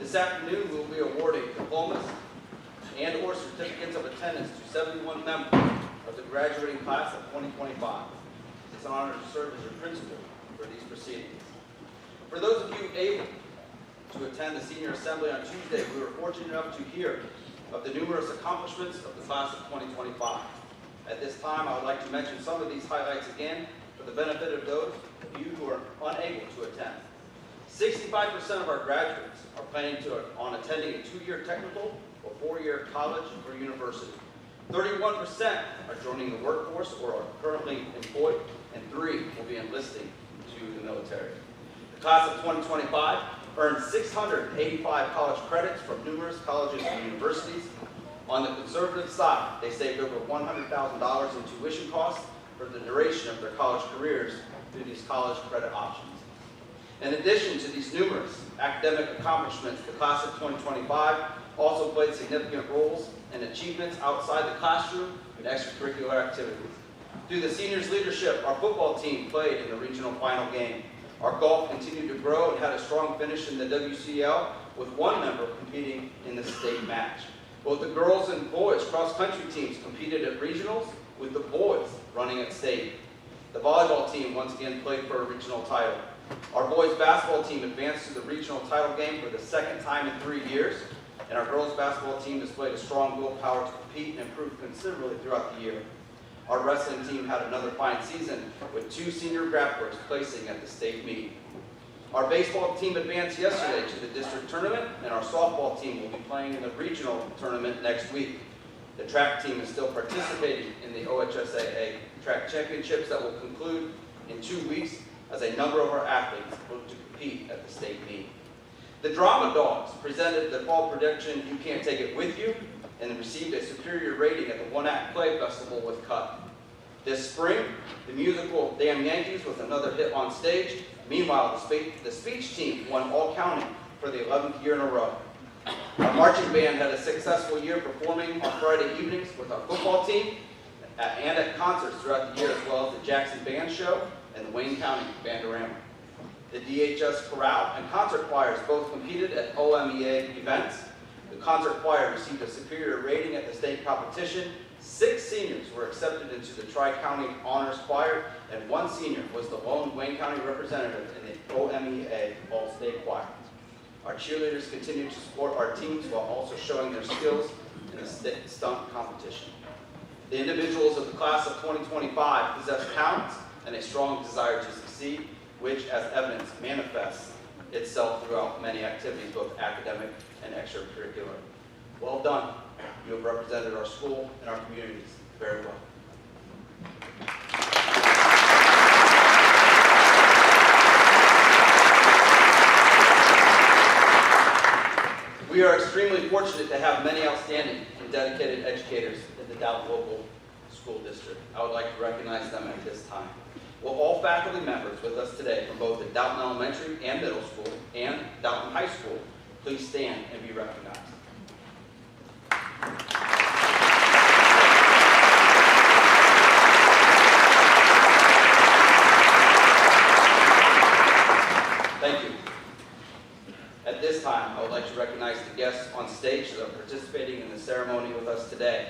This afternoon, we will be awarding diplomas and or certificates of attendance to 71 members of the graduating class of 2025. It's an honor to serve as your principal for these proceedings. For those of you able to attend the Senior Assembly on Tuesday, we were fortunate enough to hear of the numerous accomplishments of the class of 2025. At this time, I would like to mention some of these highlights again for the benefit of those of you who are unable to attend. 65% of our graduates are planning on attending a 2-year technical or 4-year college or university. 31% are joining the workforce or are currently employed, and 3 will be enlisting to the military. The class of 2025 earned 685 college credits from numerous colleges and universities. On the conservative side, they saved over $100,000 in tuition costs for the duration of their college careers through these college credit options. In addition to these numerous academic accomplishments, the class of 2025 also played significant roles in achievements outside the classroom and extracurricular activities. Through the seniors' leadership, our football team played in the regional final game. Our golf continued to grow and had a strong finish in the WCL, with one member competing in the state match. Both the girls and boys cross-country teams competed at regionals, with the boys running at state. The volleyball team once again played for a regional title. Our boys basketball team advanced to the regional title game for the 2nd time in 3 years, and our girls basketball team displayed a strong willpower to compete and improved considerably throughout the year. Our wrestling team had another fine season, with 2 senior grapplers placing at the state meet. Our baseball team advanced yesterday to the district tournament, and our softball team will be playing in the regional tournament next week. The track team is still participating in the OHSAA track championships that will conclude in 2 weeks, as a number of our athletes look to compete at the state meet. The Drama Dogs presented the fall production You Can't Take It With You and received a superior rating at the One-Act Play Festival with Cut. This spring, the musical Damn Yankees was another hit on stage. Meanwhile, the speech team won all counting for the 11th year in a row. Our marching band had a successful year performing on Friday evenings with our football team and at concerts throughout the year, as well as the Jackson Band Show and the Wayne County Bandorama. The DHS Chorale and concert choirs both competed at OMEA events. The concert choir received a superior rating at the state competition. 6 seniors were accepted into the Tri-County Honors Choir, and 1 senior was the lone Wayne County representative in the OMEA All-State Choir. Our cheerleaders continue to support our teams while also showing their skills in the stunt competition. The individuals of the class of 2025 possess talents and a strong desire to succeed, which, as evidence, manifests itself throughout many activities, both academic and extracurricular. Well done. You have represented our school and our communities very well. We are extremely fortunate to have many outstanding and dedicated educators in the Dalton local school district. I would like to recognize them at this time. Will all faculty members with us today from both the Dalton Elementary and Middle School and Dalton High School please stand and be recognized. Thank you. At this time, I would like to recognize the guests on stage that are participating in the ceremony with us today.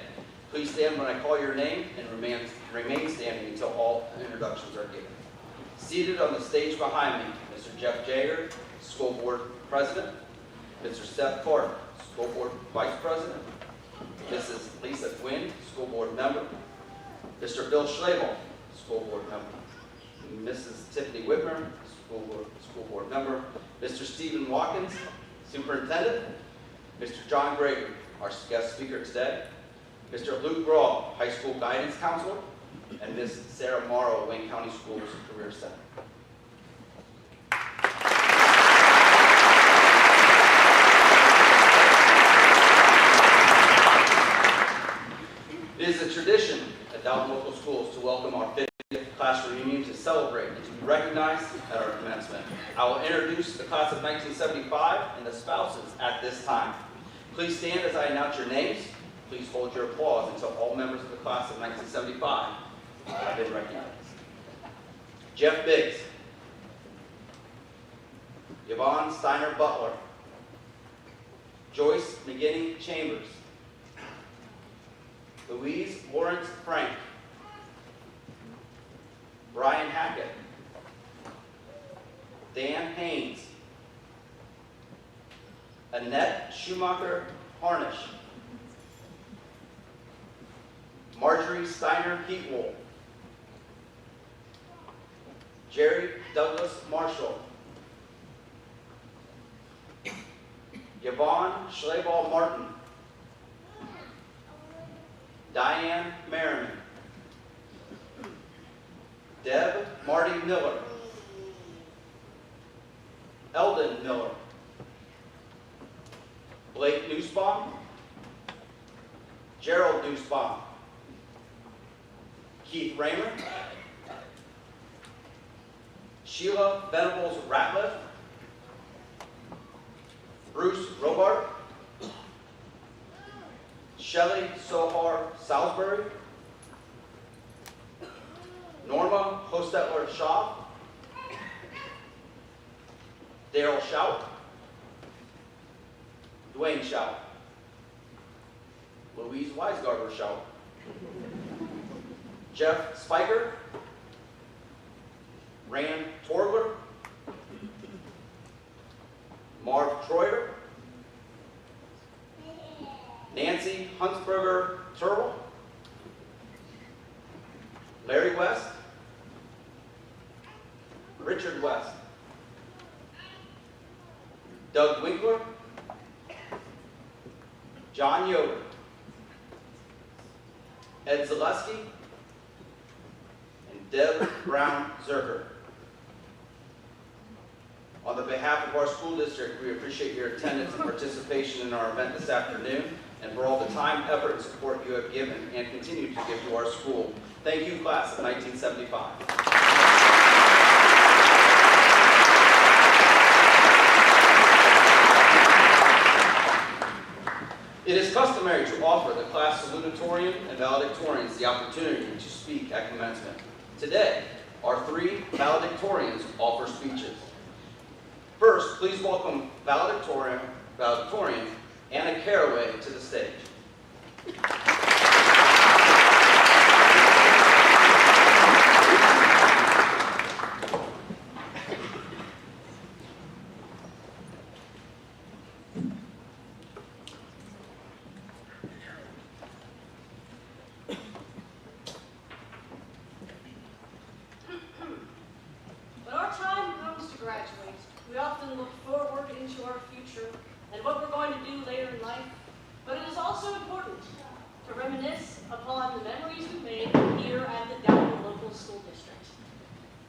Please stand when I call your name and remain standing until all introductions are given. Seated on the stage behind me, Mr. Jeff Jager, School Board President, Mr. Seth Carter, School Board Vice President, Mrs. Lisa Quinn, School Board Member, Mr. Bill Schlabel, School Board Member, Mrs. Tiffany Whitmer, School Board Member, Mr. Stephen Watkins, Superintendent, Mr. John Gregory, our guest speaker today, Mr. Luke Grawl, High School Guidance Counselor, and Ms. Sarah Morrow, Wayne County Schools Career Center. It is a tradition at Dalton Local Schools to welcome our 50th class reunion to celebrate and to be recognized at our commencement. I will introduce the class of 1975 and the spouses at this time. Please stand as I announce your names. Please hold your applause until all members of the class of 1975 have been recognized. Jeff Biggs, Yvonne Steiner Butler, Joyce McGinney Chambers, Louise Lawrence Frank, Brian Hackett, Dan Haynes, Annette Schumacher Harnish, Marjorie Steiner Heatwool, Jerry Douglas Marshall, Yvonne Schleball Martin, Diane Merriman, Deb Marty Miller, Eldon Miller, Blake Nussbaum, Gerald Nussbaum, Keith Raymer, Sheila Venables Ratliff, Bruce Robart, Shelley Sohar Salisbury, Norma Hostetler Shaw, Daryl Shout, Dwayne Shout, Louise Weisgarber Shout, Jeff Spiker, Rand Torgler, Marv Troyer, Nancy Huntsberger Turtle, Larry West, Richard West, Doug Winkler, John Yoder, Ed Zaleski, and Deb Brown Zerker. On the behalf of our school district, we appreciate your attendance and participation in our event this afternoon, and for all the time, effort, and support you have given and continue to give to our school. Thank you, class of 1975. It is customary to offer the class salutatorian and valedictorians the opportunity to speak at commencement. Today, our three valedictorians offer speeches. First, please welcome valedictorian Anna Caraway to the stage. When our time comes to graduate, we often look forward into our future and what we're going to do later in life, but it is also important to reminisce upon the memories we made here at the Dalton Local School District.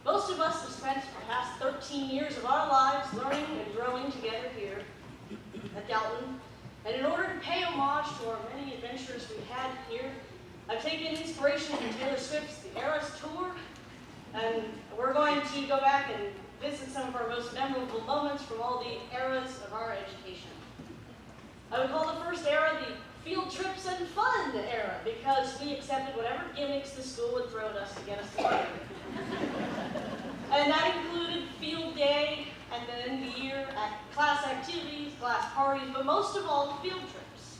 Most of us have spent the past 13 years of our lives learning and growing together here at Dalton, and in order to pay homage to our many adventures we had here, I've taken inspiration from Taylor Swift's The Eras Tour, and we're going to go back and visit some of our most memorable moments from all the eras of our education. I would call the first era the field trips and fun era, because we accepted whatever gimmicks the school would throw at us to get us to learn. And that included field day, and then the year class activities, class parties, but most of all, field trips.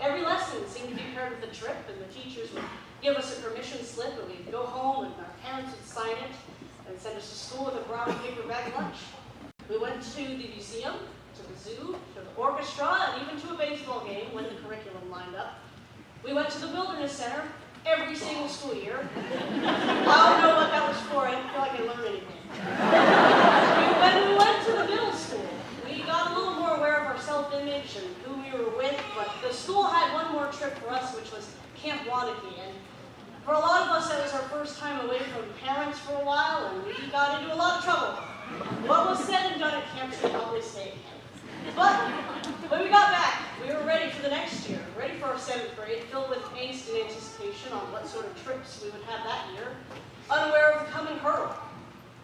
Every lesson seemed to be part of the trip, and the teachers would give us a permission slip, and we'd go home, and our parents would sign it, and send us to school with a brown paper bag lunch. We went to the museum, to the zoo, to the orchestra, and even to a baseball game when the curriculum lined up. We went to the Wilderness Center every single school year. I don't know what that was for. I didn't feel like I learned anything. When we went to the middle school, we got a little more aware of our self-image and who we were with, but the school had one more trip for us, which was Camp Wanakee. And for a lot of us, that was our first time away from parents for a while, and we got into a lot of trouble. What was said and done at camp should probably stay at camp. But when we got back, we were ready for the next year, ready for our 7th grade, filled with angst and anticipation on what sort of trips we would have that year, unaware of the coming hurdle.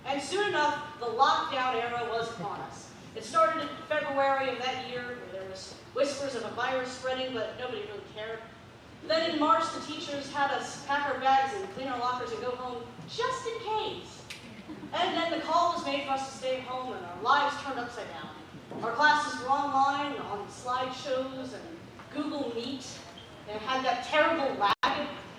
And soon enough, the lockdown era was upon us. It started in February of that year, where there was whispers of a virus spreading, but nobody really cared. Then in March, the teachers had us pack our bags and clean our lockers and go home, just in case. And then the call was made for us to stay home, and our lives turned upside down. Our classes were online, on slideshows and Google Meet, and had that terrible lag,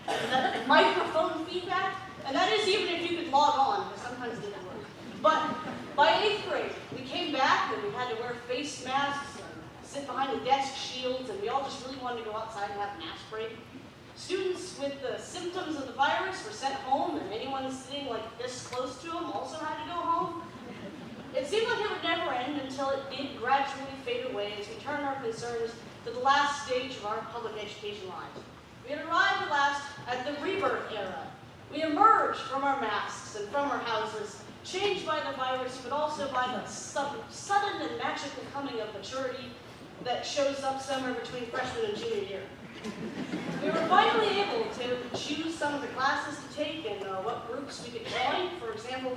and that microphone feedback, and that is even if you could log on, because sometimes it didn't work. But by 8th grade, we came back and we had to wear face masks and sit behind the desk shields, and we all just really wanted to go outside and have a mask break. Students with the symptoms of the virus were sent home, and anyone sitting like this close to them also had to go home. It seemed like it would never end until it did gradually fade away as we turned our concerns to the last stage of our public education lives. We had arrived at last at the rebirth era. We emerged from our masks and from our houses, changed by the virus, but also by the sudden and magical coming of maturity that shows up somewhere between freshman and junior year. We were finally able to choose some of the classes to take and what groups we could join. For example,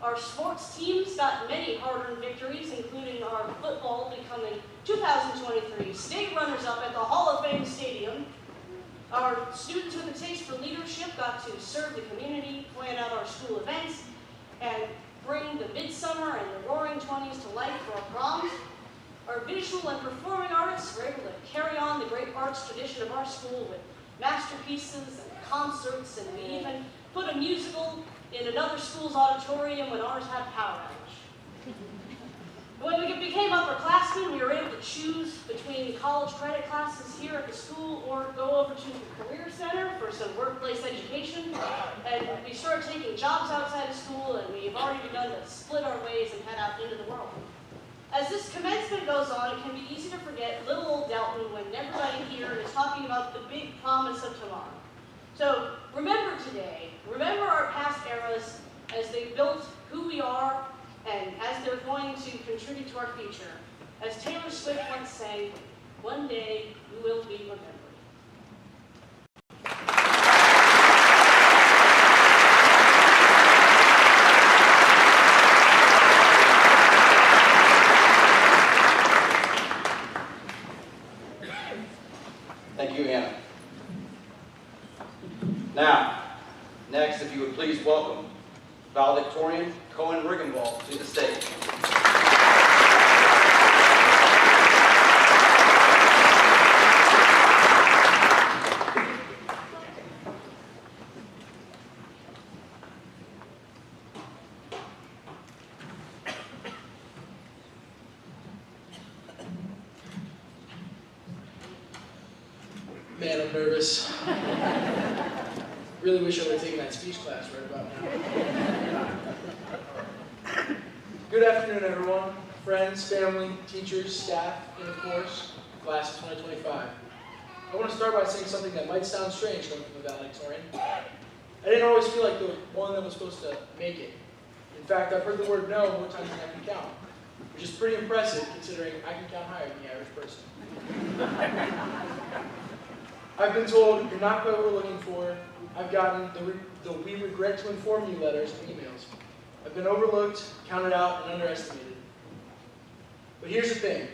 our sports teams got many hard-earned victories, including our football becoming 2023 state runners-up at the Hall of Fame Stadium. Our students with a taste for leadership got to serve the community, plan out our school events, and bring the Midsummer and the Roaring Twenties to life for our proms. Our visual and performing artists were able to carry on the great arts tradition of our school with masterpieces and concerts, and we even put a musical in another school's auditorium when ours had power outage. When we became upperclassmen, we were able to choose between college credit classes here at the school or go over to the Career Center for some workplace education. And we started taking jobs outside of school, and we've already begun to split our ways and head out into the world. As this commencement goes on, it can be easy to forget little old Delton when everybody here is talking about the big promise of tomorrow. So remember today, remember our past eras as they built who we are and as they're going to contribute to our future. As Taylor Swift once sang, one day you will be remembered. Thank you, Anna. Now, next, if you would please welcome Valedictorian Cohen Riggenwald to the stage. Man, I'm nervous. Really wish I would have taken that speech class right about now. Good afternoon, everyone. Friends, family, teachers, staff, and of course, class of 2025. I want to start by saying something that might sound strange coming from the valedictorian. I didn't always feel like the one that was supposed to make it. In fact, I've heard the word no more times than I can count, which is pretty impressive considering I can count higher than the average person. I've been told you're not what we're looking for. I've gotten the we regret to inform you letters and emails. I've been overlooked, counted out, and underestimated. But here's the thing.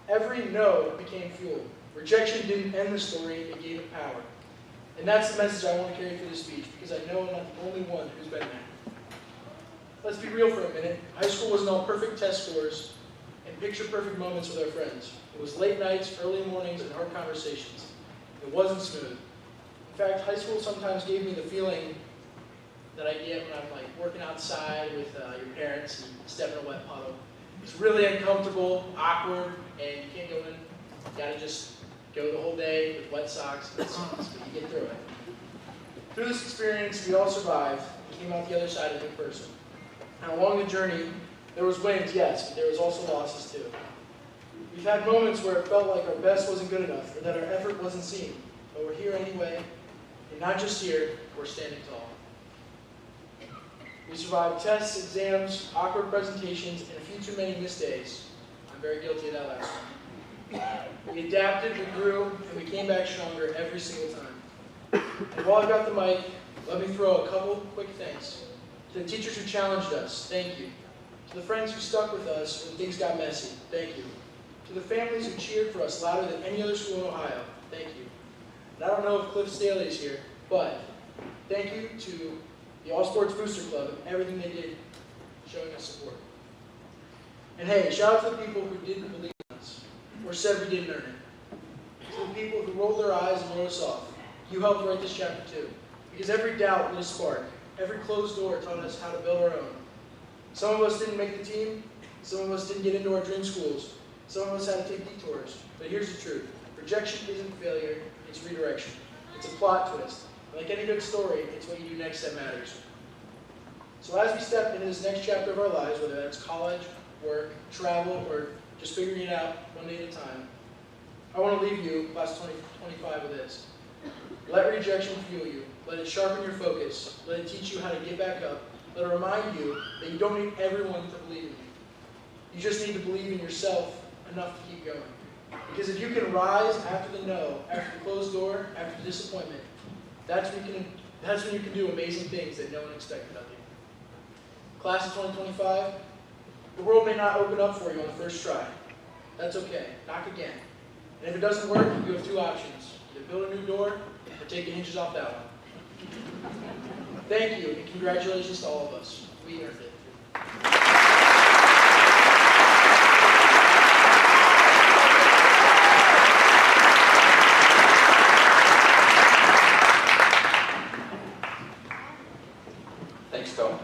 Every no became fuel. Rejection didn't end the story, it gave it power. And that's the message I want to carry through this speech, because I know I'm not the only one who's been there. Let's be real for a minute. High school wasn't all perfect test scores and picture-perfect moments with our friends. It was late nights, early mornings, and hard conversations. It wasn't smooth. In fact, high school sometimes gave me the feeling that I get when I'm like working outside with your parents and step in a wet puddle. It's really uncomfortable, awkward, and you can't go in. You gotta just go the whole day with wet socks, but you get through it. Through this experience, we all survived and came out the other side a new person. And along the journey, there was wins, yes, but there was also losses too. We've had moments where it felt like our best wasn't good enough or that our effort wasn't seen, but we're here anyway, and not just here, we're standing tall. We survived tests, exams, awkward presentations, and a few too many missed days. I'm very guilty of that last one. We adapted, we grew, and we came back stronger every single time. And while I've got the mic, let me throw a couple quick thanks. To the teachers who challenged us, thank you. To the friends who stuck with us when things got messy, thank you. To the families who cheered for us louder than any other school in Ohio, thank you. And I don't know if Cliff Staley is here, but thank you to the All Sports Booster Club and everything they did showing us support. And hey, shout out to the people who didn't believe in us. or said we didn't earn it. To the people who rolled their eyes and wrote us off, you helped write this chapter too. Because every doubt lit a spark. Every closed door taught us how to build our own. Some of us didn't make the team. Some of us didn't get into our dream schools. Some of us had to take detours. But here's the truth. Rejection isn't failure, it's redirection. It's a plot twist. Like any good story, it's what you do next that matters. So as we step into this next chapter of our lives, whether that's college, work, travel, or just figuring it out one day at a time, I want to leave you, class 2025, with this. Let rejection fuel you. Let it sharpen your focus. Let it teach you how to get back up. Let it remind you that you don't need everyone to believe in you. You just need to believe in yourself enough to keep going. Because if you can rise after the no, after the closed door, after the disappointment, that's when you can do amazing things that no one expected of you. Class of 2025, the world may not open up for you on the first try. That's okay. Knock again. And if it doesn't work, you have two options. Either build a new door or take the hinges off that one. Thank you, and congratulations to all of us. We earned it. Thanks, Tony.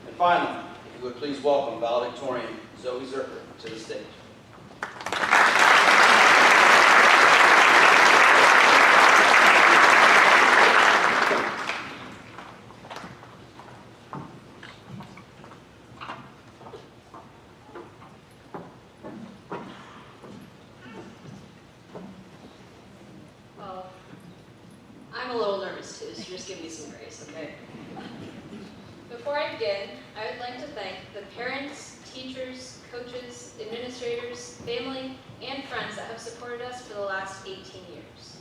And finally, if you would please welcome Valedictorian Zoe Zerker to the stage. Well, I'm a little nervous too, so just give me some grace, okay? Before I begin, I would like to thank the parents, teachers, coaches, administrators, family, and friends that have supported us for the last 18 years.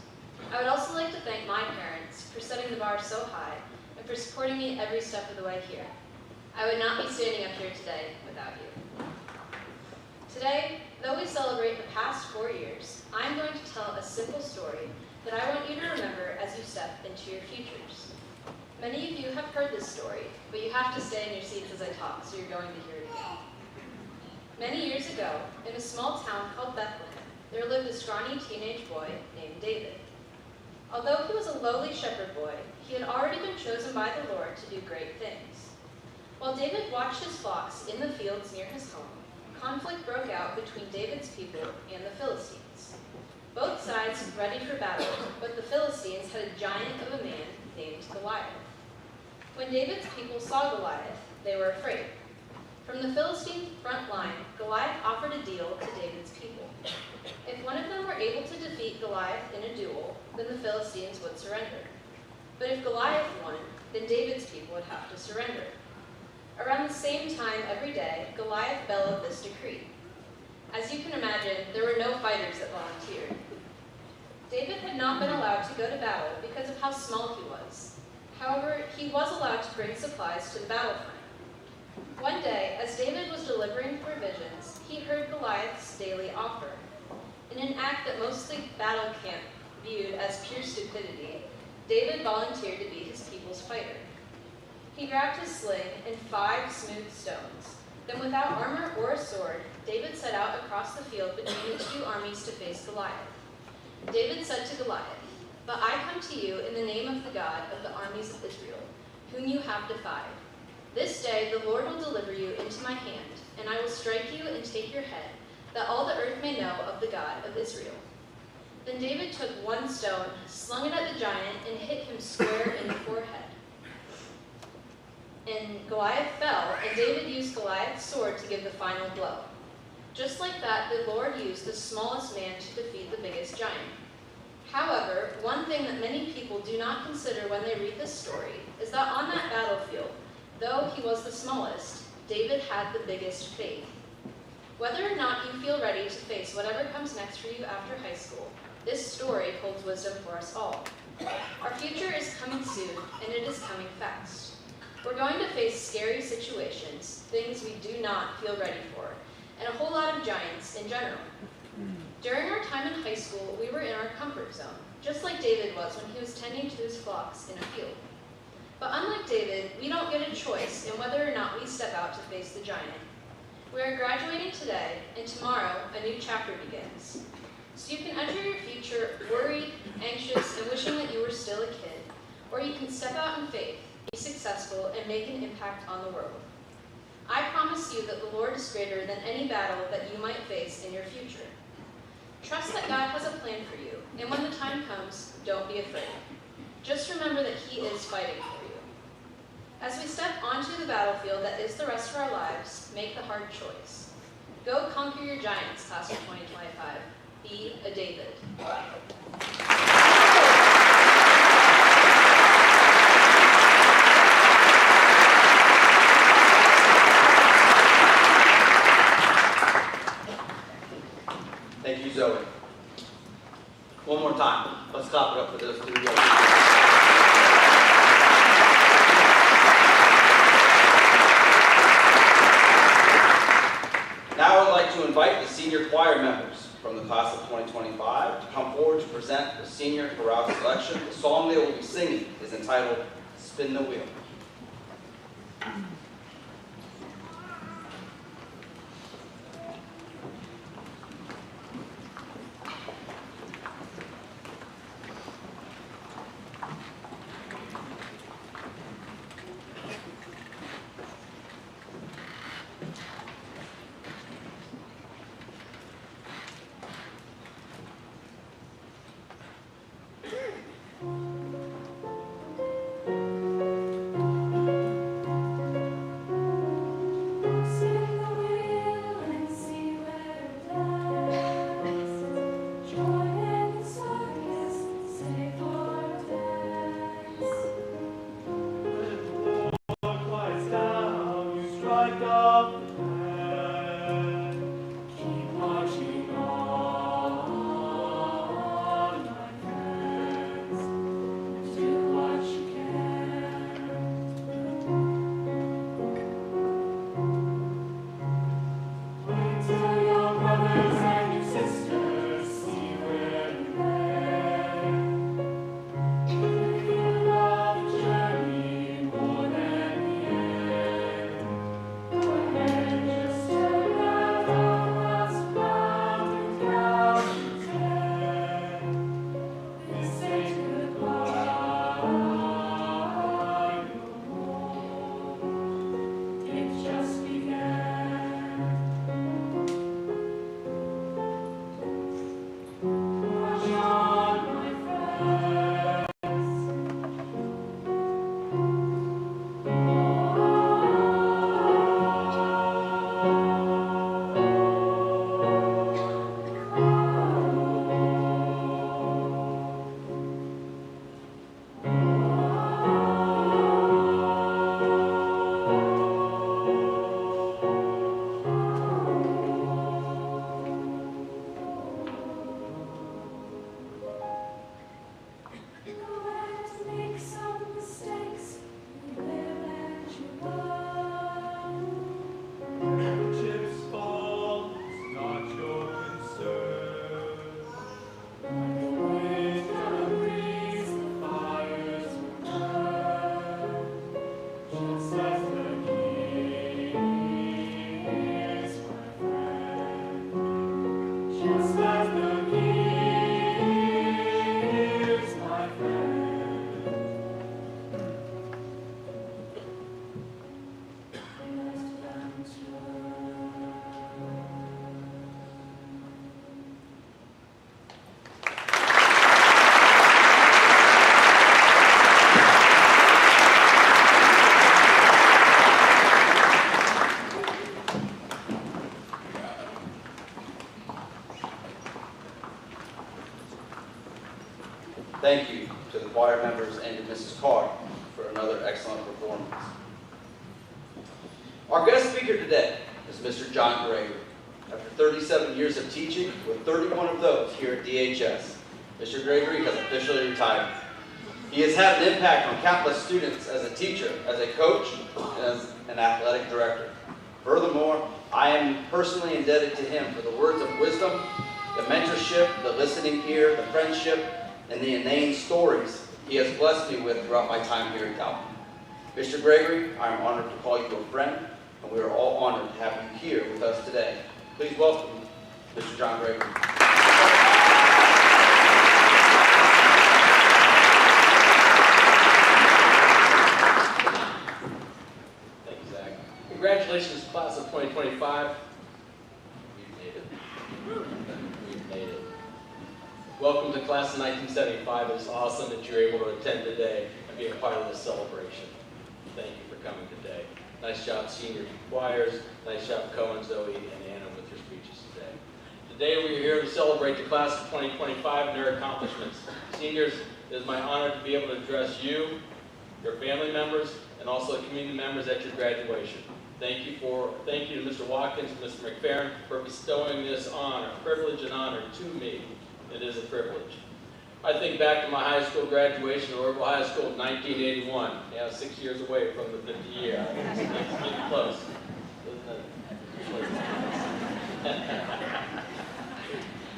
I would also like to thank my parents for setting the bar so high and for supporting me every step of the way here. I would not be standing up here today without you. Today, though we celebrate the past 4 years, I'm going to tell a simple story that I want you to remember as you step into your futures. Many of you have heard this story, but you have to stay in your seats as I talk, so you're going to hear it again. Many years ago, in a small town called Bethlehem, there lived a scrawny teenage boy named David. Although he was a lowly shepherd boy, he had already been chosen by the Lord to do great things. While David watched his flocks in the fields near his home, conflict broke out between David's people and the Philistines. Both sides ready for battle, but the Philistines had a giant of a man named Goliath. When David's people saw Goliath, they were afraid. From the Philistine front line, Goliath offered a deal to David's people. If one of them were able to defeat Goliath in a duel, then the Philistines would surrender. But if Goliath won, then David's people would have to surrender. Around the same time every day, Goliath bellowed this decree. As you can imagine, there were no fighters that volunteered. David had not been allowed to go to battle because of how small he was. However, he was allowed to bring supplies to the battlefront. One day, as David was delivering provisions, he heard Goliath's daily offer. In an act that most of the battle camp viewed as pure stupidity, David volunteered to be his people's fighter. He grabbed his sling and 5 smooth stones. Then, without armor or a sword, David set out across the field between the two armies to face Goliath. David said to Goliath, "But I come to you in the name of the God of the armies of Israel, whom you have defied. This day the Lord will deliver you into my hand, and I will strike you and take your head, that all the earth may know of the God of Israel." Then David took 1 stone, slung it at the giant, and hit him square in the forehead. And Goliath fell, and David used Goliath's sword to give the final blow. Just like that, the Lord used the smallest man to defeat the biggest giant. However, one thing that many people do not consider when they read this story is that on that battlefield, though he was the smallest, David had the biggest faith. Whether or not you feel ready to face whatever comes next for you after high school, this story holds wisdom for us all. Our future is coming soon, and it is coming fast. We're going to face scary situations, things we do not feel ready for, and a whole lot of giants in general. During our time in high school, we were in our comfort zone, just like David was when he was tending to his flocks in a field. But unlike David, we don't get a choice in whether or not we step out to face the giant. We are graduating today, and tomorrow a new chapter begins. So you can enter your future worried, anxious, and wishing that you were still a kid, or you can step out in faith, be successful, and make an impact on the world. I promise you that the Lord is greater than any battle that you might face in your future. Trust that God has a plan for you, and when the time comes, don't be afraid. Just remember that He is fighting for you. As we step onto the battlefield that is the rest of our lives, make the hard choice. Go conquer your giants, class of 2025. Be a David. Thank you, Zoe. One more time. Let's clap it up for those two girls. Now I would like to invite the senior choir members from the class of 2025 to come forward to present the senior chorale selection. The song they will be singing is entitled Spin the Wheel. Thank you to the choir members and to Mrs. Carr for another excellent performance. Our guest speaker today is Mr. John Gregory. After 37 years of teaching, with 31 of those here at DHS, Mr. Gregory has officially retired. He has had an impact on countless students as a teacher, as a coach, and as an athletic director. Furthermore, I am personally indebted to him for the words of wisdom, the mentorship, the listening ear, the friendship, and the inane stories he has blessed me with throughout my time here at Calvin. Mr. Gregory, I am honored to call you a friend, and we are all honored to have you here with us today. Please welcome Mr. John Gregory. Thank you, Zach. Congratulations, class of 2025. We've made it. We've made it. Welcome to class of 1975. It's awesome that you're able to attend today and be a part of this celebration. Thank you for coming today. Nice job, senior choirs. Nice job, Cohen, Zoe, and Anna with your speeches today. Today we are here to celebrate the class of 2025 and their accomplishments. Seniors, it is my honor to be able to address you, your family members, and also the community members at your graduation. Thank you to Mr. Watkins and Mr. McFerrin for bestowing this honor, privilege and honor to me. It is a privilege. I think back to my high school graduation at Orville High School in 1981. Yeah, 6 years away from the 50 year. It's getting close.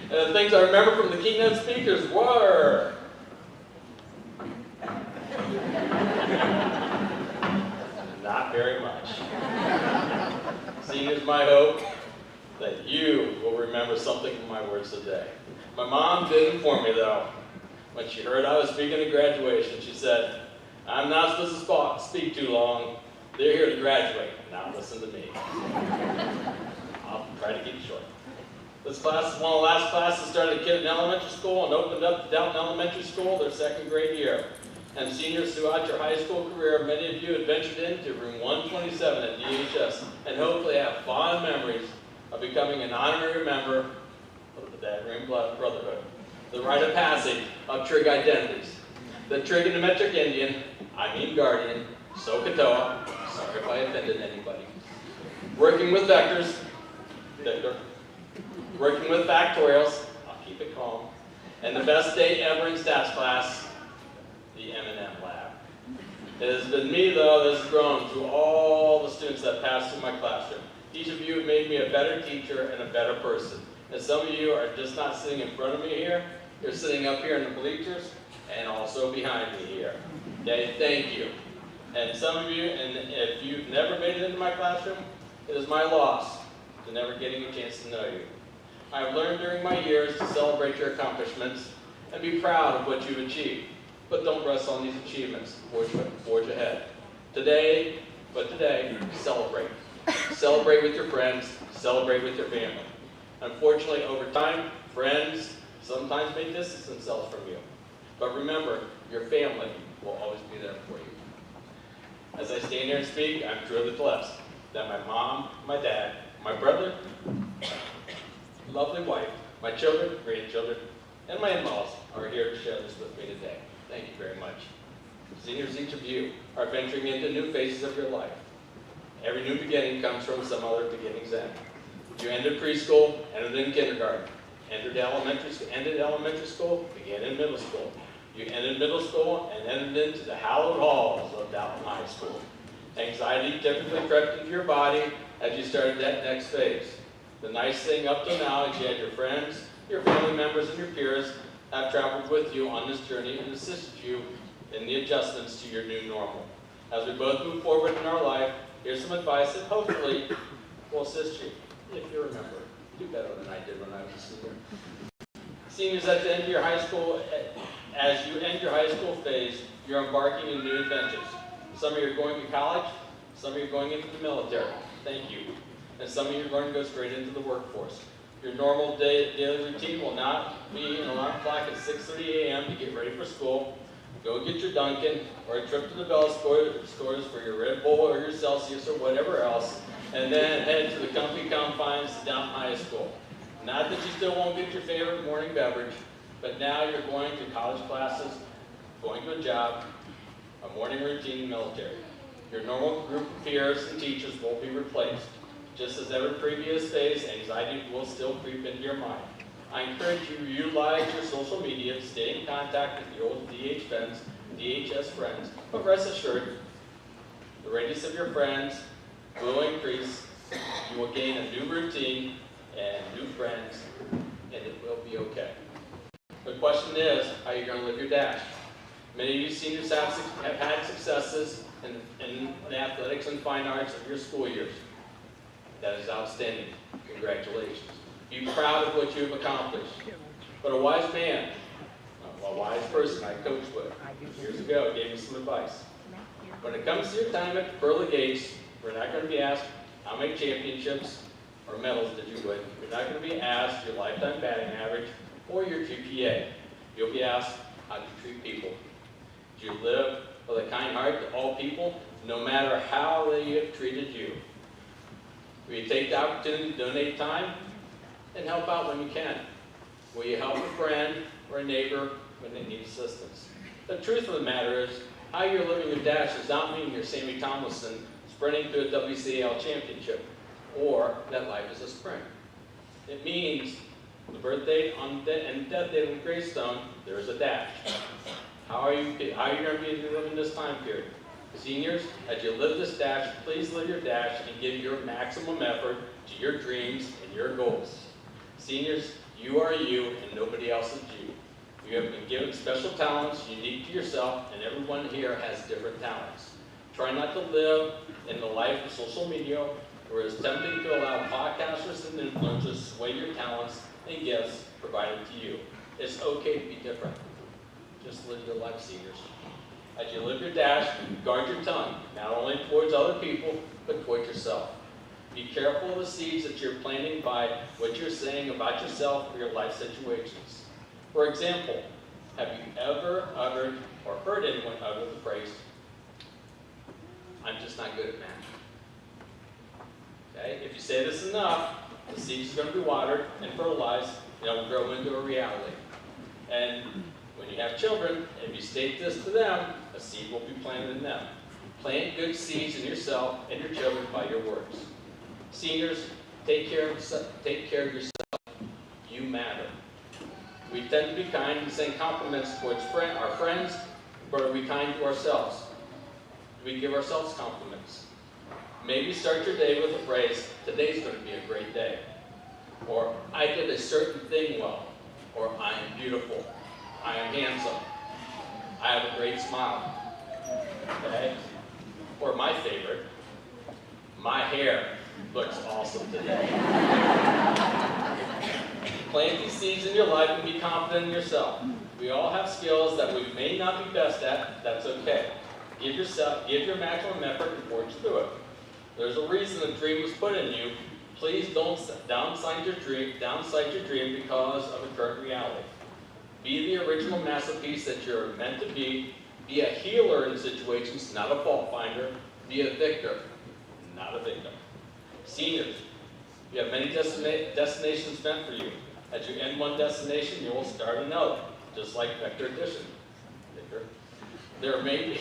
And the things I remember from the keynote speakers were not very much. Seniors, my hope that you will remember something from my words today. My mom did inform me, though, when she heard I was speaking at graduation. She said, "I'm not supposed to speak too long. They're here to graduate. Now listen to me." I'll try to keep it short. This class is one of the last classes started a kid in elementary school and opened up the Downton Elementary School their second grade year. And seniors throughout your high school career, many of you have ventured into room 127 at DHS and hopefully have fond memories of becoming an honorary member of the Daggering Brotherhood, the rite of passage of trig identities. The trigonometric Indian, Guardian, SOHCAHTOA, sorry if I offended anybody. Working with vectors, Victor. Working with factorials, I'll keep it calm. And the best day ever in stats class, the M&M lab. It has been me, though, that has grown through all the students that passed through my classroom. Each of you have made me a better teacher and a better person. And some of you are just not sitting in front of me here, you're sitting up here in the bleachers and also behind me here. Okay, thank you. And some of you, and if you've never made it into my classroom, it is my loss to never getting a chance to know you. I have learned during my years to celebrate your accomplishments and be proud of what you've achieved. But don't rest on these achievements. Forge ahead. Today, celebrate. Celebrate with your friends. Celebrate with your family. Unfortunately, over time, friends sometimes may distance themselves from you. But remember, your family will always be there for you. As I stand here and speak, I'm truly blessed that my mom, my dad, my brother, lovely wife, my children, grandchildren, and my in-laws are here to share this with me today. Thank you very much. Seniors, each of you are venturing into new phases of your life. Every new beginning comes from some other beginning's end. You ended preschool, ended in kindergarten, ended elementary school, began in middle school. You ended middle school and entered into the hallowed halls of Downton High School. Anxiety typically crept into your body as you started that next phase. The nice thing up till now is you had your friends, your family members, and your peers have traveled with you on this journey and assisted you in the adjustments to your new normal. As we both move forward in our life, here's some advice that hopefully will assist you, if you remember. Do better than I did when I was a senior. Seniors, at the end of your high school, as you end your high school phase, you're embarking in new adventures. Some of you are going to college, some of you are going into the military. Thank you. And some of you are going to go straight into the workforce. Your normal daily routine will not be an alarm clock at 6:30 a.m. to get ready for school. Go get your Dunkin' or a trip to the Bell stores for your Red Bull or your Celsius or whatever else, and then head to the comfy confines of Downton High School. Not that you still won't get your favorite morning beverage, but now you're going to college classes, going to a job, a morning routine, military. Your normal group of peers and teachers will be replaced. Just as every previous phase, anxiety will still creep into your mind. I encourage you to utilize your social media, stay in contact with your old DHS friends, but rest assured, the radius of your friends will increase. You will gain a new routine and new friends, and it will be okay. The question is, how are you going to live your dash? Many of you seniors have had successes in the athletics and fine arts of your school years. That is outstanding. Congratulations. Be proud of what you have accomplished. But a wise man, a wise person I coached with years ago gave me some advice. When it comes to your time at the pearly gates, we're not going to be asked how many championships or medals did you win. You're not going to be asked your lifetime batting average or your GPA. You'll be asked how you treat people. Do you live with a kind heart to all people, no matter how they have treated you? Will you take the opportunity to donate time and help out when you can? Will you help a friend or a neighbor when they need assistance? The truth of the matter is, how you're living your dash does not mean you're Sammy Tomlinson sprinting to a WCAL championship, or that life is a sprint. It means the birth date and death date on the gravestone, there is a dash. How are you going to be living this time period? Seniors, as you live this dash, please live your dash and give your maximum effort to your dreams and your goals. Seniors, you are you and nobody else is you. You have been given special talents unique to yourself, and everyone here has different talents. Try not to live in the life of social media, where it's tempting to allow podcasters and influencers sway your talents and gifts provided to you. It's okay to be different. Just live your life, seniors. As you live your dash, guard your tongue, not only towards other people, but towards yourself. Be careful of the seeds that you're planting by what you're saying about yourself or your life situations. For example, have you ever uttered or heard anyone utter the phrase, "I'm just not good at math"? Okay? If you say this enough, the seeds are going to be watered and fertilized, and it will grow into a reality. And when you have children, if you state this to them, a seed will be planted in them. Plant good seeds in yourself and your children by your words. Seniors, take care of yourself. You matter. We tend to be kind and send compliments towards our friends, but are we kind to ourselves? Do we give ourselves compliments? Maybe start your day with the phrase, "Today's going to be a great day." Or, "I did a certain thing well." Or, "I am beautiful. I am handsome. I have a great smile." Okay? Or my favorite, "My hair looks awesome today." Plant these seeds in your life and be confident in yourself. We all have skills that we may not be best at. That's okay. Give your maximum effort and forge through it. There's a reason the dream was put in you. Please don't downside your dream because of a current reality. Be the original masterpiece that you're meant to be. Be a healer in situations, not a fault finder. Be a victor, not a victim. Seniors, you have many destinations meant for you. As you end one destination, you will start another, just like vector addition. There may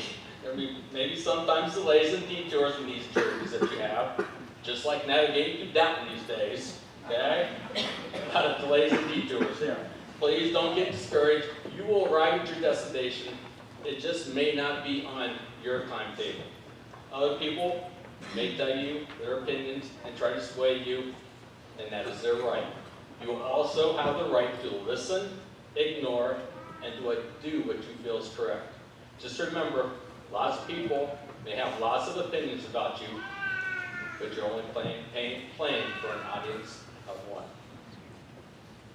be sometimes delays and detours in these journeys that you have, just like navigating through Downton these days. Okay? A lot of delays and detours there. Please don't get discouraged. You will arrive at your destination. It just may not be on your timetable. Other people may tell you their opinions and try to sway you, and that is their right. You will also have the right to listen, ignore, and to do what you feel is correct. Just remember, lots of people may have lots of opinions about you, but you're only playing for an audience of one.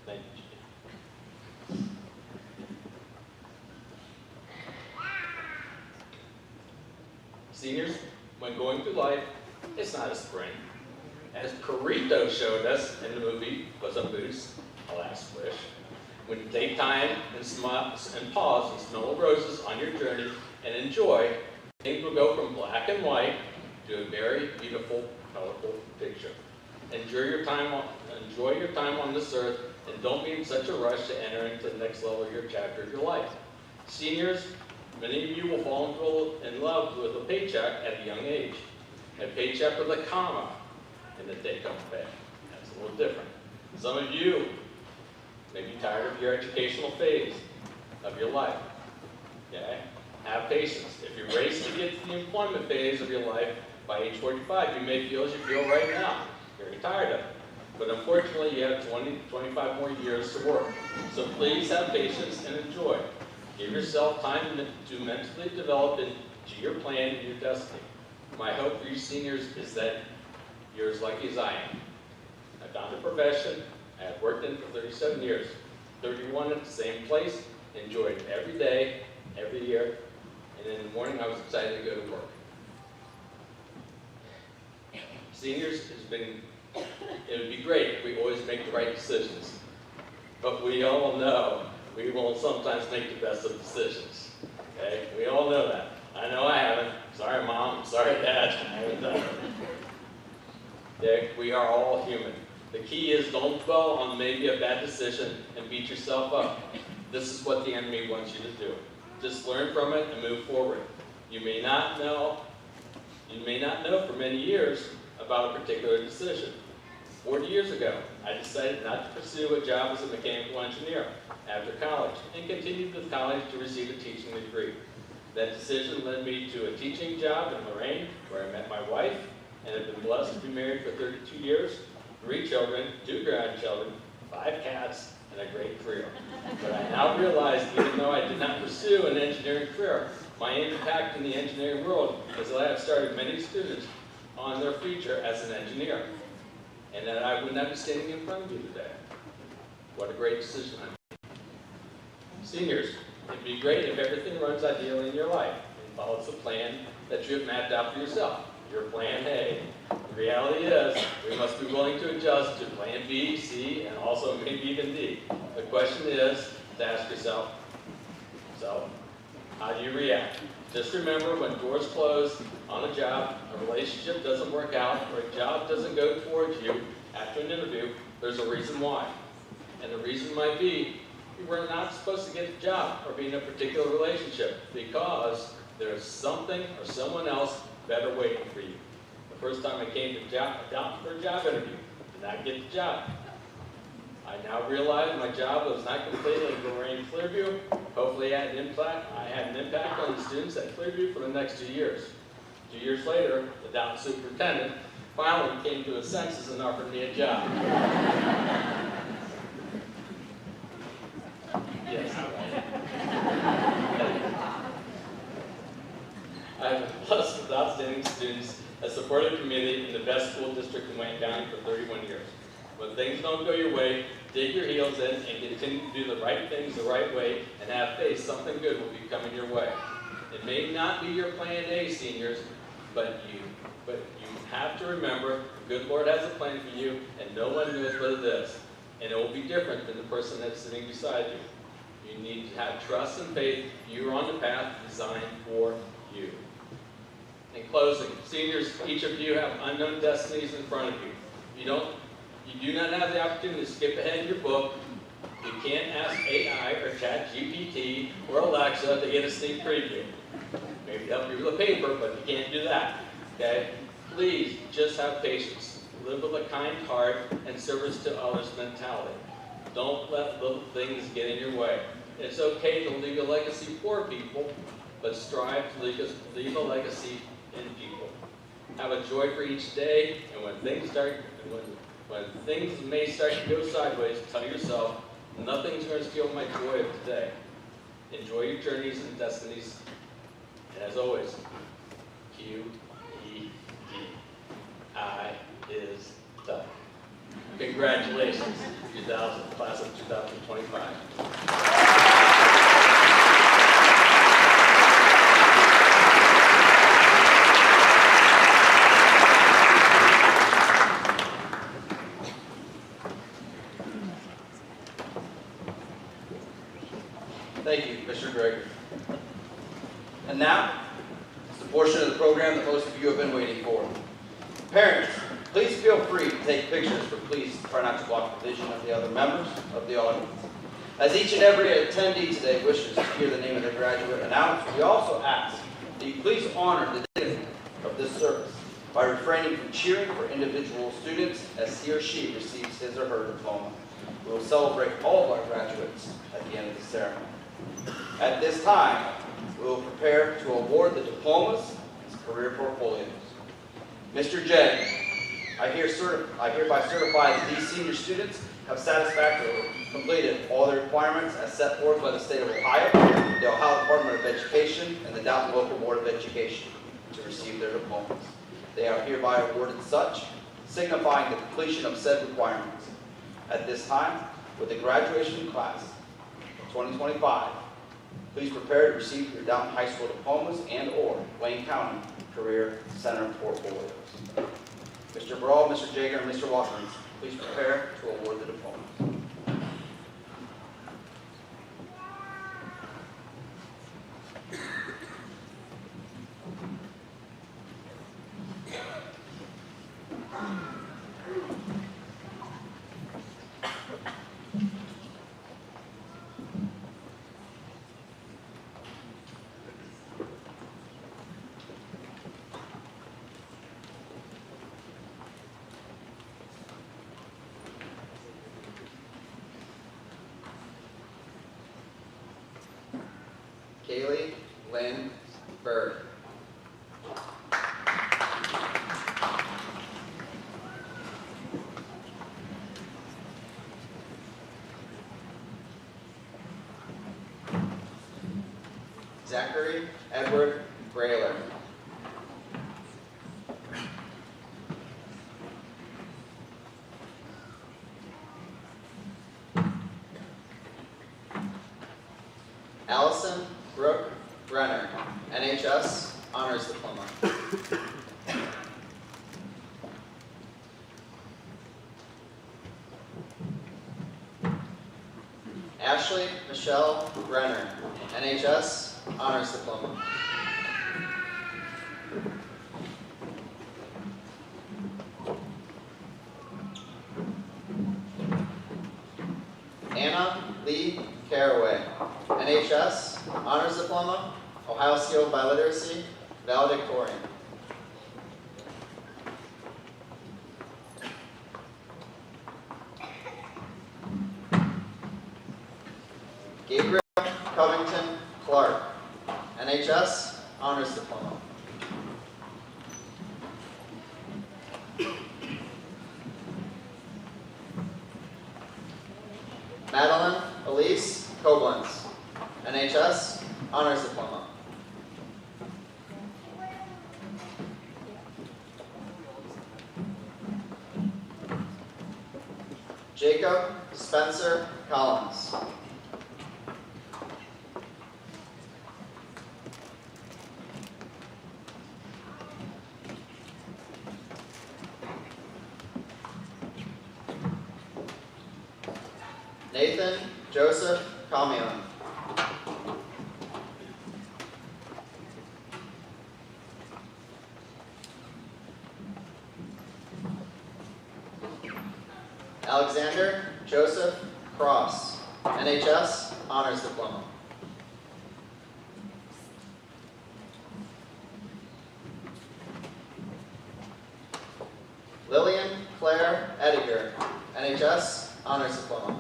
Thank you, Chief. Seniors, when going through life, it's not a sprint. As Perito showed us in the movie, was a boost, a last wish. When you take time and pause and smell the roses on your journey and enjoy, things will go from black and white to a very beautiful, colorful picture. Enjoy your time on this earth, and don't be in such a rush to enter into the next level of your chapter of your life. Seniors, many of you will fall in love with a paycheck at a young age. A paycheck with a comma in the take-home pay. That's a little different. Some of you may be tired of your educational phase of your life. Okay? Have patience. If you race to get to the employment phase of your life by age 45, you may feel as you feel right now. You're tired of it. But unfortunately, you have 20, 25 more years to work. So please have patience and enjoy. Give yourself time to mentally develop into your plan and your destiny. My hope for you seniors is that You're as lucky as I am. I found a profession I have worked in for 37 years, 31 at the same place, enjoyed every day, every year, and in the morning I was excited to go to work. Seniors, it would be great if we always make the right decisions, but we all know we won't sometimes make the best of decisions. Okay? We all know that. I know I haven't. Sorry, Mom. Sorry, Dad. I haven't done it. Okay? We are all human. The key is don't dwell on maybe a bad decision and beat yourself up. This is what the enemy wants you to do. Just learn from it and move forward. You may not know for many years about a particular decision. 40 years ago, I decided not to pursue a job as a mechanical engineer after college and continued with college to receive a teaching degree. That decision led me to a teaching job in Lorraine, where I met my wife and have been blessed to be married for 32 years, 3 children, 2 grandchildren, 5 cats, and a great career. But I now realize, even though I did not pursue an engineering career, my impact in the engineering world is that I have started many students on their future as an engineer, and that I would not be standing in front of you today. What a great decision I made. Seniors, it'd be great if everything runs ideally in your life and follows the plan that you have mapped out for yourself, your plan A. The reality is, we must be willing to adjust to plan B, C, and also maybe even D. The question is to ask yourself, so, how do you react? Just remember, when doors close on a job, a relationship doesn't work out, or a job doesn't go towards you after an interview, there's a reason why. And the reason might be you were not supposed to get the job or be in a particular relationship because there's something or someone else better waiting for you. The first time I came to for a job interview, did not get the job. I now realize my job was not completely in Lorraine Clearview. Hopefully I had an impact on the students at Clearview for the next 2 years. 2 years later, the Dalton superintendent finally came to his senses and offered me a job. Yes. I have been blessed with outstanding students, a supportive community, and the best school district in Wayne County for 31 years. When things don't go your way, dig your heels in and continue to do the right things the right way and have faith something good will be coming your way. It may not be your plan A, seniors, but you have to remember the good Lord has a plan for you and no one knows what it is. And it will be different than the person that's sitting beside you. You need to have trust and faith. You're on the path designed for you. In closing, seniors, each of you have unknown destinies in front of you. You do not have the opportunity to skip ahead in your book. You can't ask AI or ChatGPT or Alexa to get a sneak preview. Maybe help you with a paper, but you can't do that. Okay? Please just have patience. Live with a kind heart and service to others mentality. Don't let little things get in your way. It's okay to leave a legacy for people, but strive to leave a legacy in people. Have a joy for each day, and when things may start to go sideways, tell yourself, nothing's going to steal my joy of today. Enjoy your journeys and destinies, and as always, QED. I is done. Congratulations, class of 2025. Thank you, Mr. Gregory. And now, it's the portion of the program that most of you have been waiting for. Parents, please feel free to take pictures, but please try not to block the vision of the other members of the audience. As each and every attendee today wishes to hear the name of their graduate announced, we also ask that you please honor the dignity of this service by refraining from cheering for individual students as he or she receives his or her diploma. We will celebrate all of our graduates at the end of the ceremony. At this time, we will prepare to award the diplomas and career portfolios. Mr. J, I hereby certify that these senior students have satisfactorily completed all the requirements as set forth by the state of Ohio, the Ohio Department of Education, and the Dalton Local Board of Education to receive their diplomas. They are hereby awarded such. signifying the completion of said requirements. At this time, with the graduation class of 2025, please prepare to receive your Downton High School diplomas and/or Wayne County Career Center portfolios. Mr. Brawl, Mr. Jager, and Mr. Watkins, please prepare to award the diplomas. Kaylee Lynn Bird. Zachary Edward Brailer. Allison Brooke Brenner, NHS Honors Diploma. Ashley Michelle Brenner, NHS Honors Diploma. Anna Lee Caraway, NHS Honors Diploma, Ohio Skilled Biliteracy, Valedictorian. Gabriel Covington Clark, NHS Honors Diploma. Madeline Elise Koblenz, NHS Honors Diploma. Jacob Spencer Collins. Nathan Joseph Camion. Alexander Joseph Cross, NHS Honors Diploma. Lillian Claire Ediger, NHS Honors Diploma.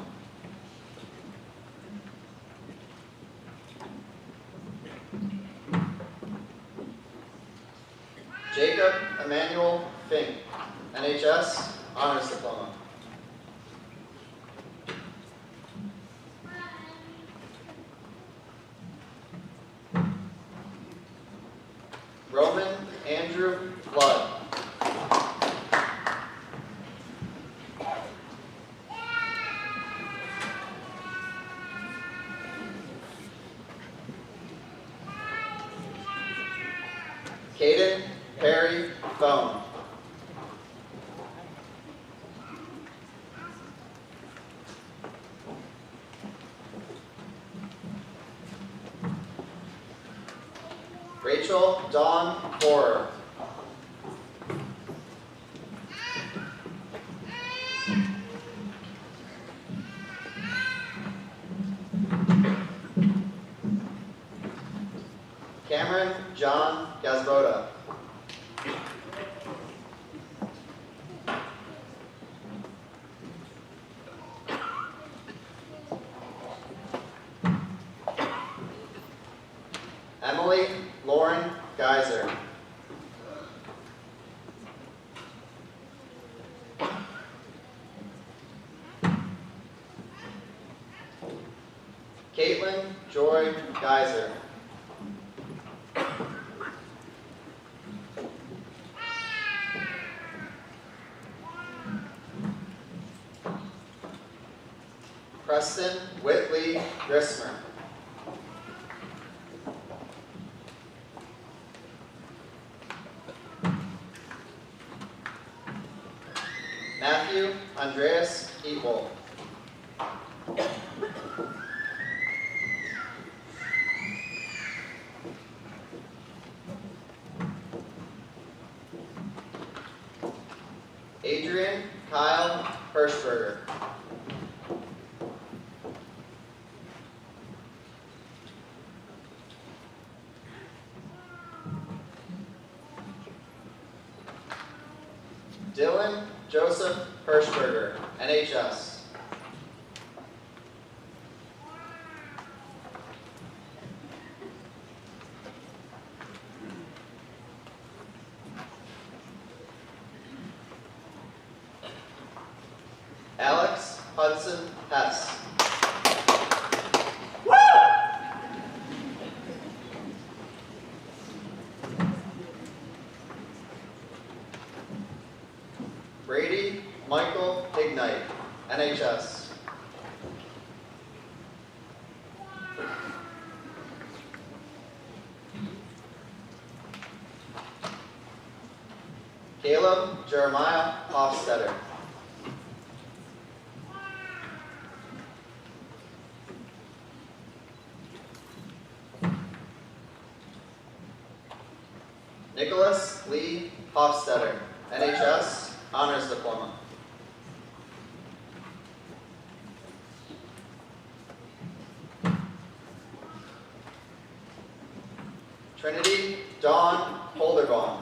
Jacob Emmanuel Fink, NHS Honors Diploma. Roman Andrew Flood. Caden Perry Bone. Rachel Dawn Horror. Cameron John Gazboda. Emily Lauren Geyser. Caitlin Joy Geyser. Preston Whitley Grismer. Matthew Andreas Eatwolf. Adrian Kyle Hirschberger. Dylan Joseph Hirschberger, NHS. Alex Hudson Hess. Brady Michael Ignite, NHS. Caleb Jeremiah Hofstetter. Nicholas Lee Hofstetter, NHS, Honors Diploma. Trinity Dawn Holderbaum.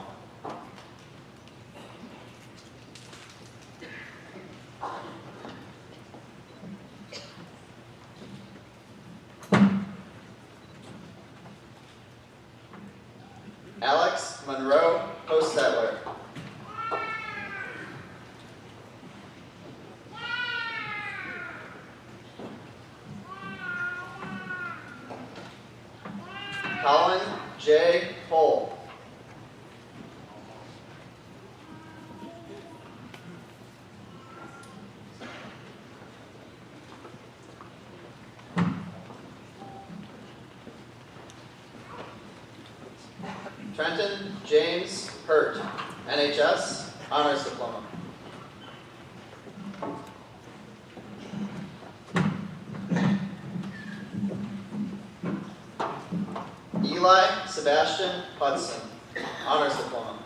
Alex Monroe Hostetler. Colin J. Cole. Trenton James Hurt, NHS, Honors Diploma. Eli Sebastian Hudson, Honors Diploma.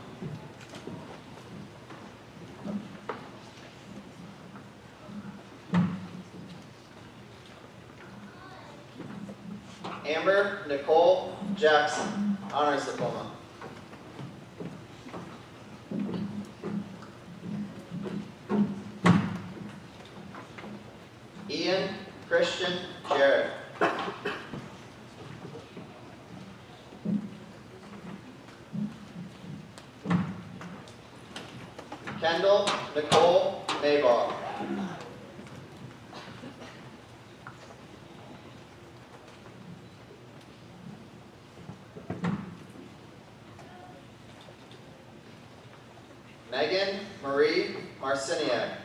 Amber Nicole Jackson, Honors Diploma. Ian Christian Jarrett. Kendall Nicole Maybach. Megan Marie Marciniak.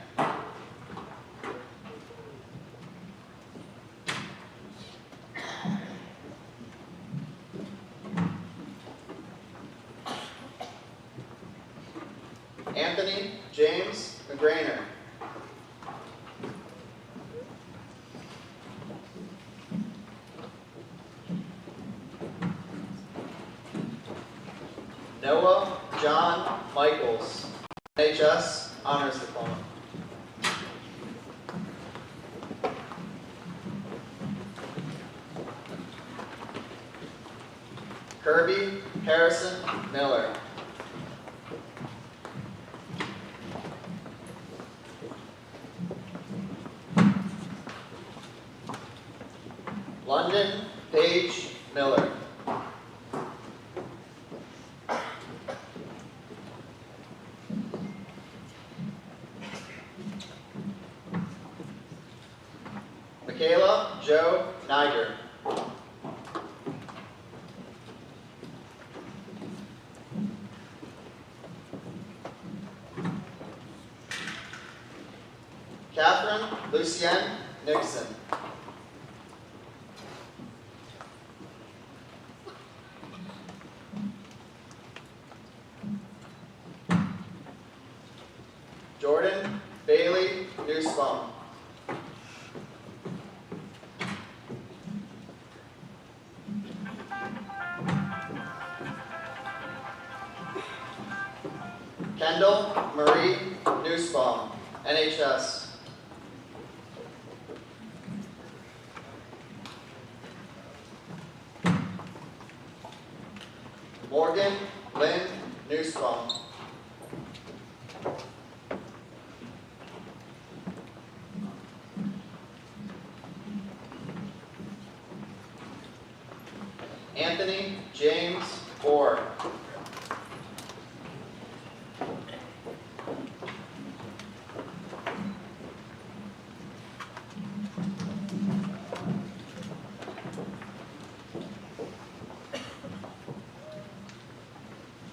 Anthony James McGrainer. Noah John Michaels, NHS, Honors Diploma. Kirby Harrison Miller. London Paige Miller. Michaela Jo Niger. Catherine Lucienne Nixon. Nussbaum. Kendall Marie Nussbaum, NHS. Morgan Lynn Nussbaum. Anthony James Orr.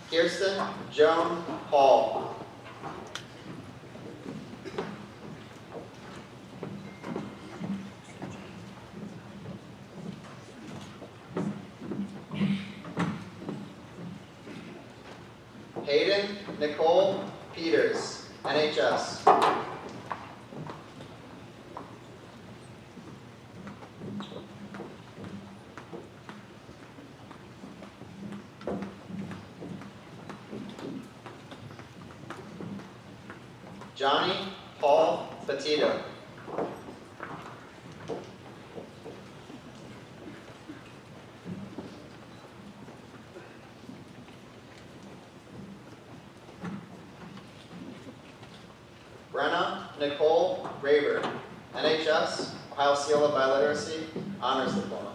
Kirsten Joan Hall. Hayden Nicole Peters, NHS. Johnny Paul Petito. Brenna Nicole Raver, NHS, Ohio Seal of Biliteracy, Honors Diploma.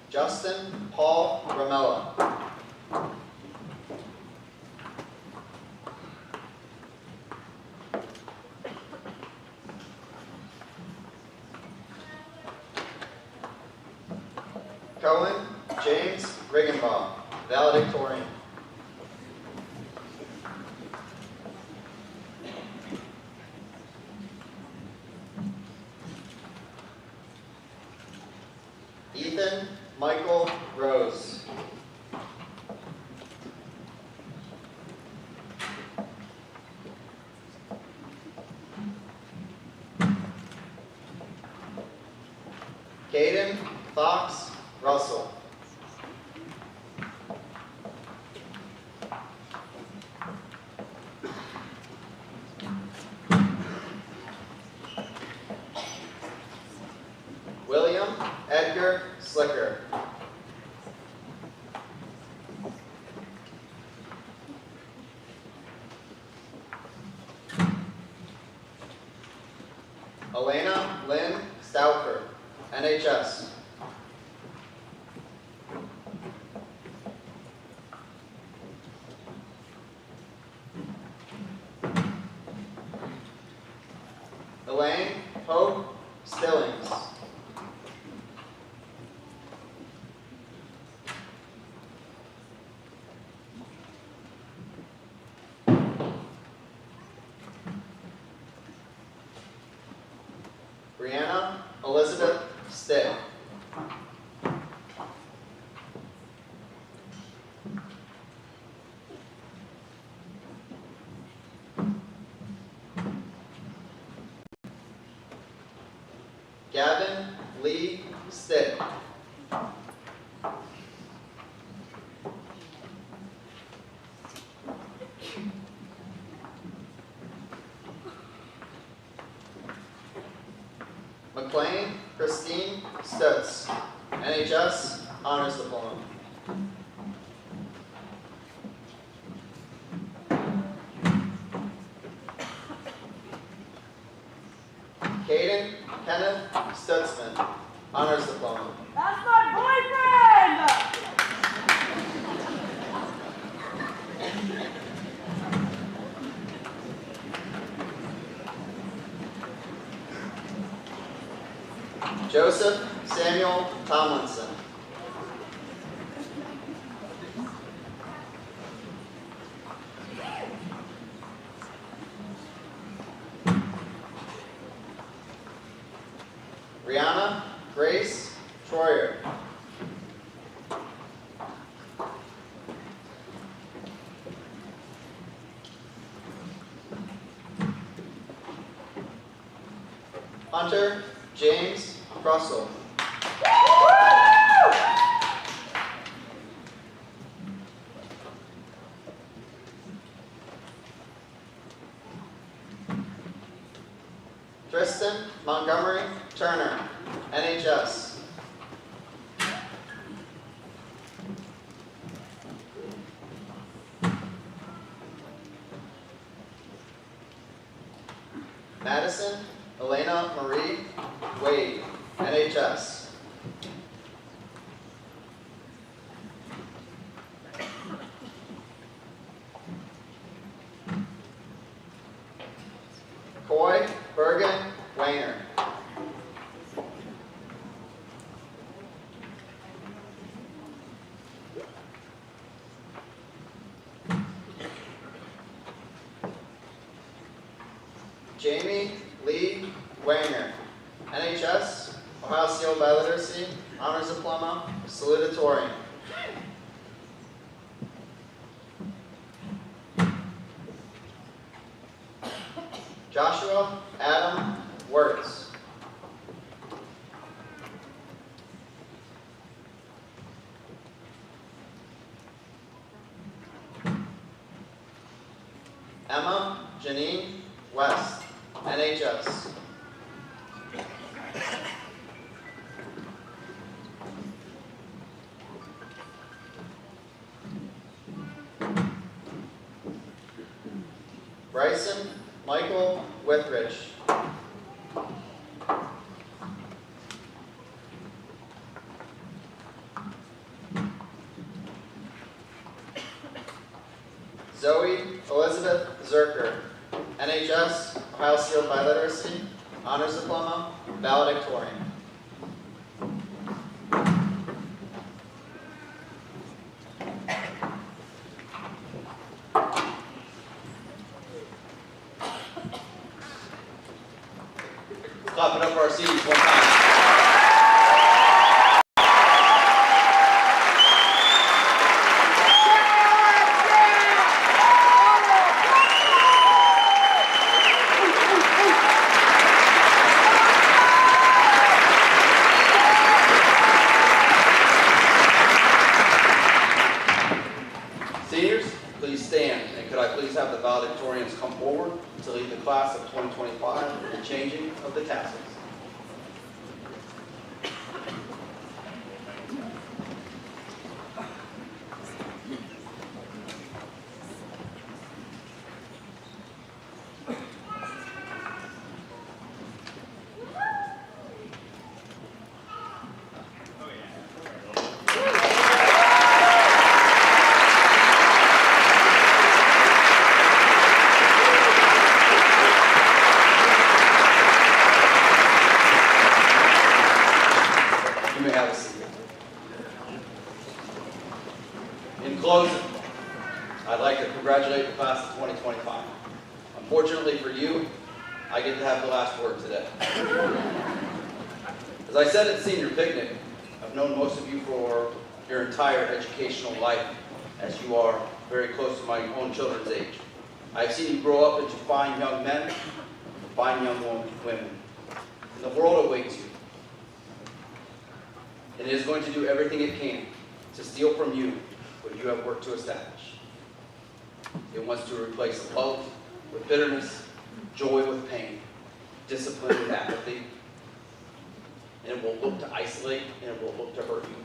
Justin Paul Ramella. Cohen James Riggenbaugh, Valedictorian. Ethan Michael Rose. Caden Fox Russell. William Edgar Slicker. Elena Lynn Stoutford, NHS. Elaine Hope Stillings. Brianna Elizabeth Stitt. Gavin Lee Stitt. McLean Christine Stutz, NHS, Honors Diploma. Caden Kenneth Stutzman, Honors Diploma. That's my boyfriend! Joseph Samuel Tomlinson. Rihanna Grace Troyer. Hunter James Russell. Tristan Montgomery Turner, NHS. Madison Elena Marie Wade, NHS. Coy Bergen Weiner. Jamie Lee Weiner, NHS, Ohio Sealed by Literacy, Honors Diploma, Salutatorian. Joshua Adam Wirtz. Emma Janine West, NHS. Bryson Michael Withridge. Zoe Elizabeth Zerker, NHS, Ohio Sealed by Literacy, Honors Diploma, Valedictorian. Clap it up for our seniors one time. Seniors, please stand, and could I please have the valedictorians come forward to lead the class of 2025 in the changing of the tassels. You may have a seat. In closing, I'd like to congratulate the class of 2025. Unfortunately for you, I get to have the last word today. As I said at senior picnic, I've known most of you for your entire educational life, as you are very close to my own children's age. I've seen you grow up into fine young men, and fine young women. And the world awaits you. And it is going to do everything it can to steal from you what you have worked to establish. It wants to replace love with bitterness, joy with pain, discipline with apathy, and it will look to isolate and it will look to hurt you.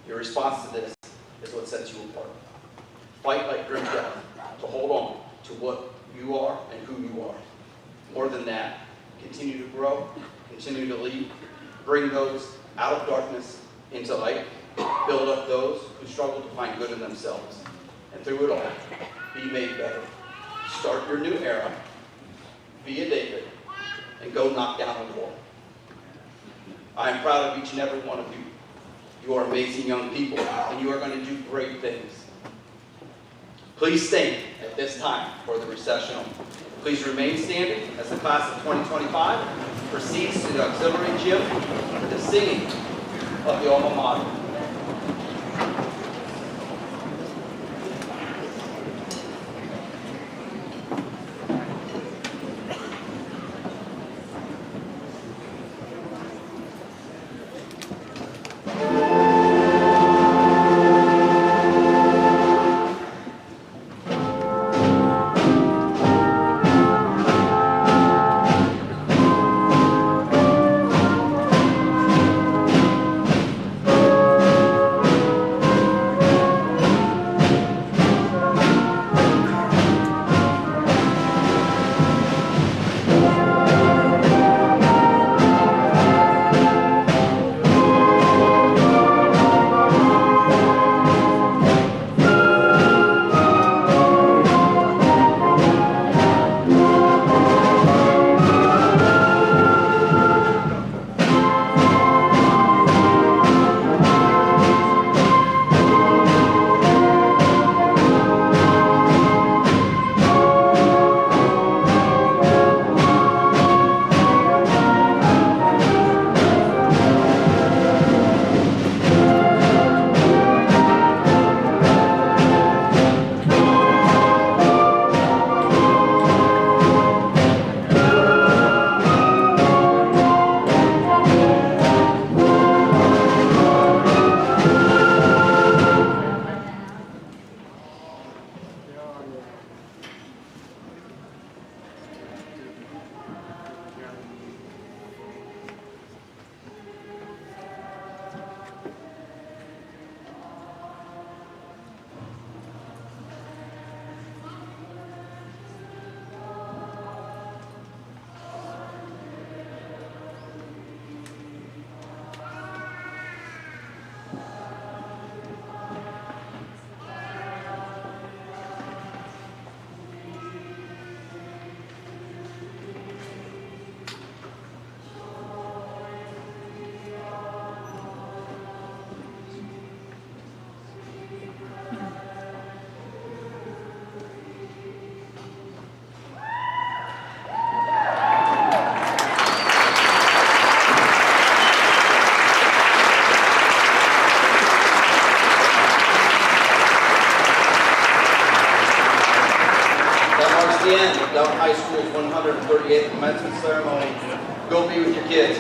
Your response to this is what sets you apart. Fight like grim death to hold on to what you are and who you are. More than that, continue to grow, continue to lead, bring those out of darkness into light, build up those who struggle to find good in themselves. And through it all, be made better. Start your new era, be a David, and go knock down a wall. I am proud of each and every one of you. You are amazing young people, and you are going to do great things. Please stand at this time for the recessional. Please remain standing as the class of 2025 proceeds to the auxiliary gym for the singing of the alma mater. That's the end of Delta High School's 138th commencement ceremony. Go be with your kids.